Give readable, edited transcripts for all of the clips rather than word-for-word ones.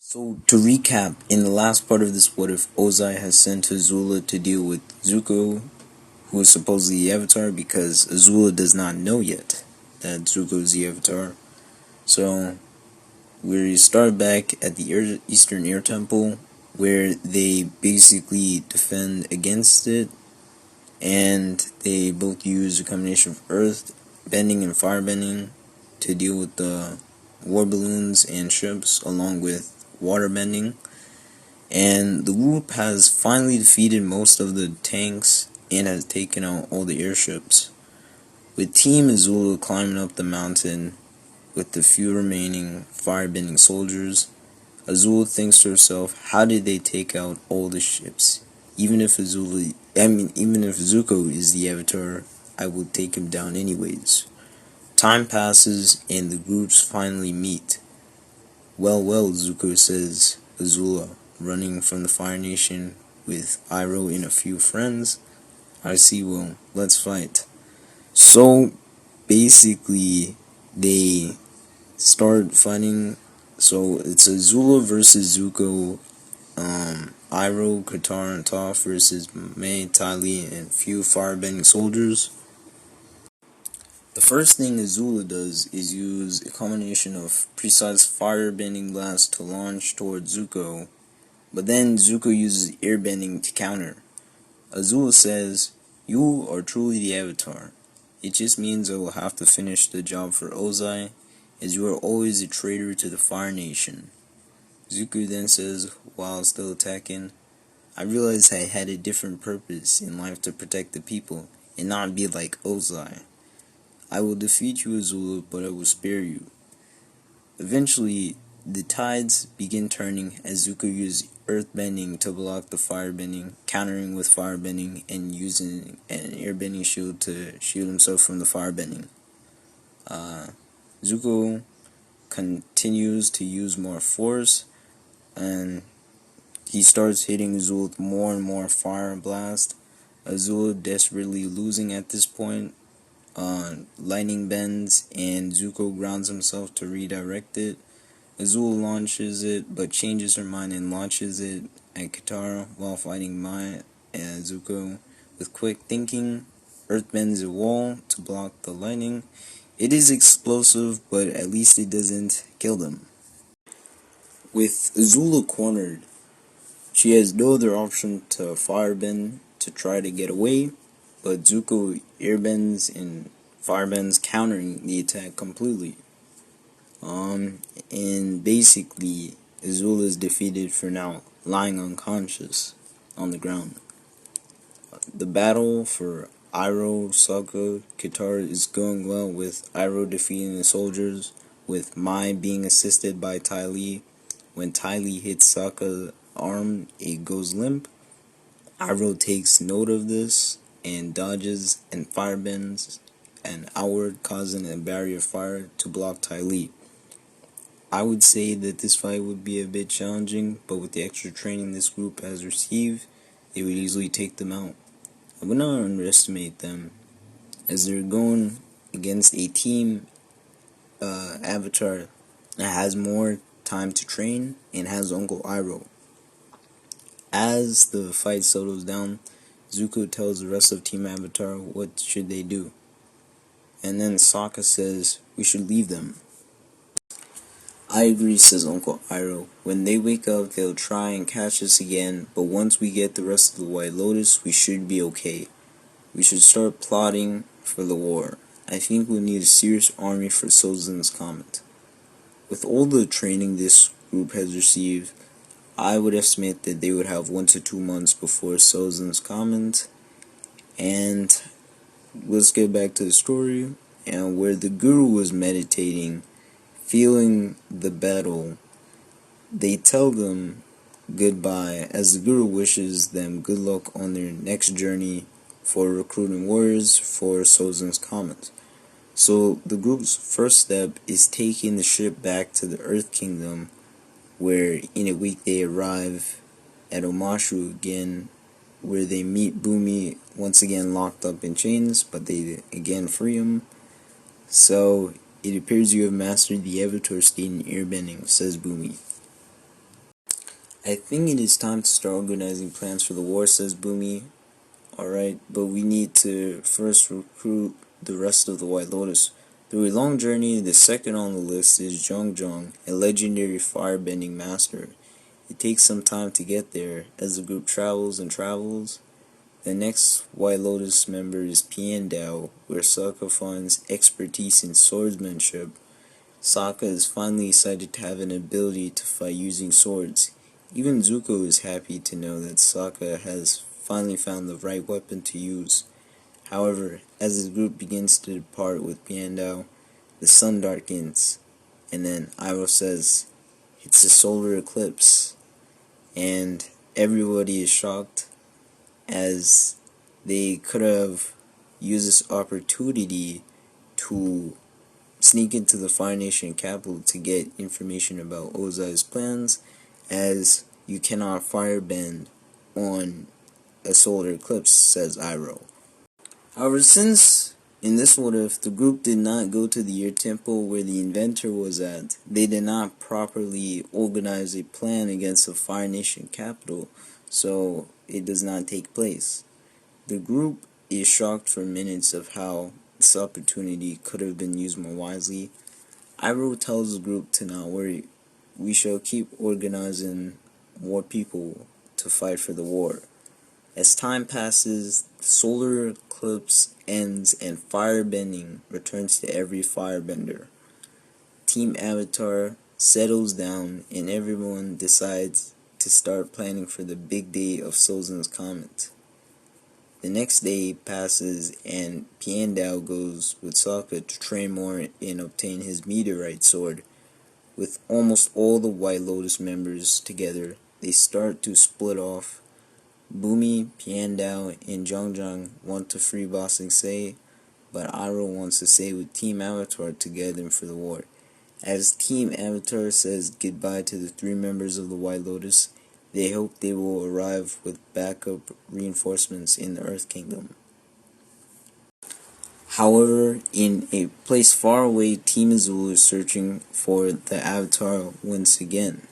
So to recap, in the last part of this what if, Ozai has sent Azula to deal with Zuko, who is supposedly the Avatar, because Azula does not know yet that Zuko is the Avatar. So we start back at the Eastern Air Temple, where they basically defend against it, and they both use a combination of earth bending and fire bending to deal with the war balloons and ships, along with water bending. And the group has finally defeated most of the tanks and has taken out all the airships, with Team Azula climbing up the mountain with the few remaining firebending soldiers. Azula thinks to herself, how did they take out all the ships? Even if even if Zuko is the Avatar, I will take him down anyways. Time passes and the groups finally meet. Well, Zuko, says Azula, running from the Fire Nation with Iroh and a few friends. I see, well, let's fight. So, basically, they start fighting. So, it's Azula versus Zuko, Iroh, Katara, and Toph versus Mai, Ty Lee, and few firebending soldiers. The first thing Azula does is use a combination of precise firebending blast to launch towards Zuko, but then Zuko uses airbending to counter. Azula says, "You are truly the Avatar. It just means I will have to finish the job for Ozai, as you are always a traitor to the Fire Nation." Zuko then says, while still attacking, "I realized I had a different purpose in life to protect the people, and not be like Ozai. I will defeat you, Azula, but I will spare you." Eventually, the tides begin turning as Zuko uses earthbending to block the firebending, countering with firebending, and using an airbending shield to shield himself from the firebending. Zuko continues to use more force, and he starts hitting Azula with more and more fire blast. Azula desperately losing at this point. Lightning bends, and Zuko grounds himself to redirect it. Azula launches it, but changes her mind and launches it at Katara while fighting Mai and Zuko. With quick thinking, Earth bends a wall to block the lightning. It is explosive, but at least it doesn't kill them. With Azula cornered, she has no other option to firebend to try to get away, but Zuko airbends and firebends, countering the attack completely. And basically, Azula is defeated for now, lying unconscious on the ground. The battle for Iroh, Sokka, Katara is going well, with Iroh defeating the soldiers, with Mai being assisted by Ty Lee. When Ty Lee hits Sokka's arm, it goes limp. Iroh takes note of this and dodges and firebends and outward, causing a barrier of fire to block Ty Lee. I would say that this fight would be a bit challenging, but with the extra training this group has received, they would easily take them out. I would not underestimate them, as they're going against a team Avatar that has more time to train and has Uncle Iroh. As the fight settles down, Zuko tells the rest of Team Avatar what should they do. And then Sokka says, "We should leave them." "I agree," says Uncle Iroh. "When they wake up, they'll try and catch us again, but once we get the rest of the White Lotus, we should be okay. We should start plotting for the war. I think we'll need a serious army for Sozin's Comet." With all the training this group has received, I would estimate that they would have 1 to 2 months before Sozin's Comet. And let's get back to the story, and where the Guru was meditating, feeling the battle, they tell them goodbye as the Guru wishes them good luck on their next journey for recruiting warriors for Sozin's Comet. So the group's first step is taking the ship back to the Earth Kingdom, where in a week they arrive at Omashu again, where they meet Bumi, once again locked up in chains, but they again free him. "So, it appears you have mastered the Avatar state in airbending," says Bumi. I think it is time to start organizing plans for the war, says Boomy. Alright, but we need to first recruit the rest of the White Lotus. Through a long journey, the second on the list is Zhong, a legendary firebending master. It takes some time to get there. As the group travels and travels, the next White Lotus member is Piandao, where Sokka finds expertise in swordsmanship. Sokka is finally excited to have an ability to fight using swords. Even Zuko is happy to know that Sokka has finally found the right weapon to use. However, as his group begins to depart with Piandao, the sun darkens, and then Iroh says, "It's a solar eclipse," and everybody is shocked as they could have used this opportunity to sneak into the Fire Nation capital to get information about Ozai's plans, as you cannot firebend on a solar eclipse, says Iroh. However, since in this what if the group did not go to the Ear Temple where the inventor was at, they did not properly organize a plan against the Fire Nation capital, so it does not take place. The group is shocked for minutes of how this opportunity could have been used more wisely. Iroh tells the group to not worry. We shall keep organizing more people to fight for the war. As time passes, the solar eclipse ends and firebending returns to every firebender. Team Avatar settles down and everyone decides to start planning for the big day of Sozin's Comet. The next day passes and Piandao goes with Sokka to train more and obtain his meteorite sword. With almost all the White Lotus members together, they start to split off. Boomy, Piandao, and Zhong want to free Ba Sing Se, but Iroh wants to stay with Team Avatar to get them for the war. As Team Avatar says goodbye to the 3 members of the White Lotus, they hope they will arrive with backup reinforcements in the Earth Kingdom. However, in a place far away, Team Azula is searching for the Avatar once again.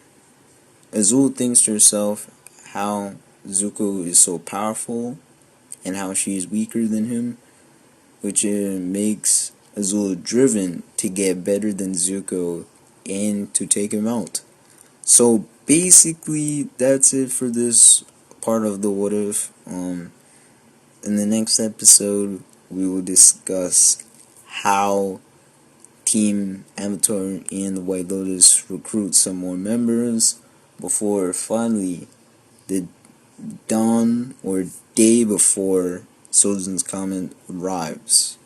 Azula thinks to herself how Zuko is so powerful and how she is weaker than him, which makes Azula driven to get better than Zuko and to take him out. So basically, that's it for this part of the what if. In the next episode, we will discuss how Team Avatar and the White Lotus recruit some more members before finally the dawn or day before Sozin's Comet arrives.